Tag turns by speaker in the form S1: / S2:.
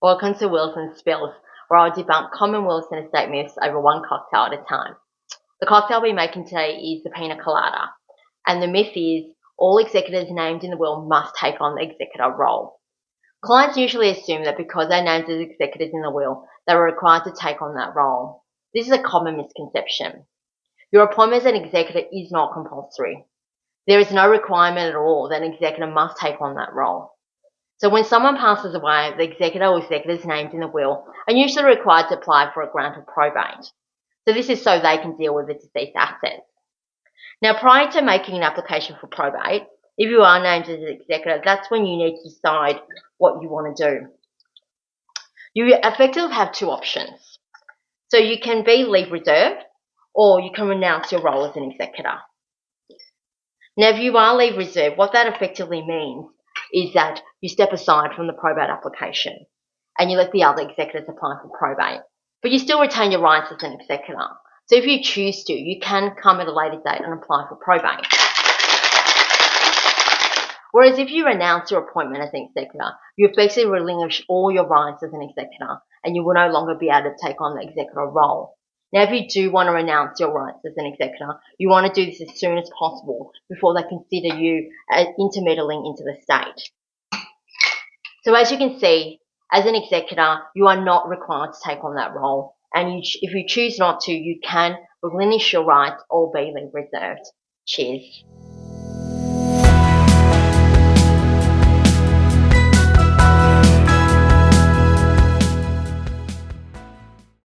S1: Welcome to Wills and Spills, where I'll debunk common wills and estate myths over one cocktail at a time. The cocktail we're making today is the pina colada, and the myth is all executors named in the will must take on the executor role. Clients usually assume that because they're named as executors in the will, they are required to take on that role. This is a common misconception. Your appointment as an executor is not compulsory. There is no requirement at all that an executor must take on that role. So when someone passes away, the executor or executors named in the will are usually required to apply for a grant of probate. So this is so they can deal with the deceased assets. Now, prior to making an application for probate, if you are named as an executor, that's when you need to decide what you want to do. You effectively have two options. So you can be leave reserved, or you can renounce your role as an executor. Now, if you are leave reserved, what that effectively means is that you step aside from the probate application and you let the other executors apply for probate. But you still retain your rights as an executor. So if you choose to, you can come at a later date and apply for probate. Whereas if you renounce your appointment as an executor, you effectively relinquish all your rights as an executor and you will no longer be able to take on the executor role. Now, if you do want to renounce your rights as an executor, you want to do this as soon as possible before they consider you as intermeddling into the estate. So as you can see, as an executor, you are not required to take on that role. And if you choose not to, you can relinquish your rights or be leave reserved. Cheers.